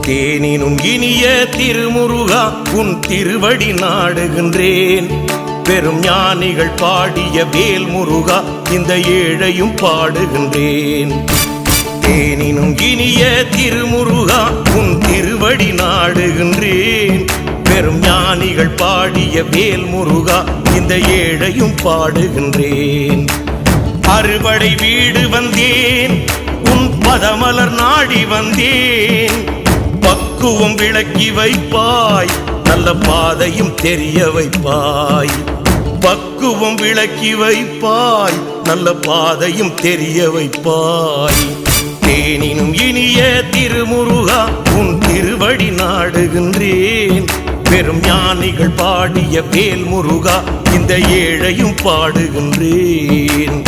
தேனினும் இனிய திருமுருகா உன் திருவடி நாடுகின்றேன். பெரும் ஞானிகள் பாடிய வேல் முருகா இந்த ஏழையும் பாடுகின்றேன். தேனினும் இனிய திருமுருகா உன் திருவடி நாடுகின்றேன். பெரும் ஞானிகள் பாடிய வேல் முருகா இந்த ஏழையும் பாடுகின்றேன். அறுபடை வீடு வந்தேன், உன் பதமலர் நாடி வந்தேன். பக்குவம் விளக்கி வைப்பாய், நல்ல பாதையும் தெரிய வைப்பாய். பக்குவம் விளக்கி வைப்பாய், நல்ல பாதையும் தெரிய வைப்பாய். தேனினும் இனிய திருமுருகா உன் திருவடி நாடுகின்றேன். பெரும் ஞானிகள் பாடிய வேல் முருகா இந்த ஏழையும் பாடுகின்றேன்.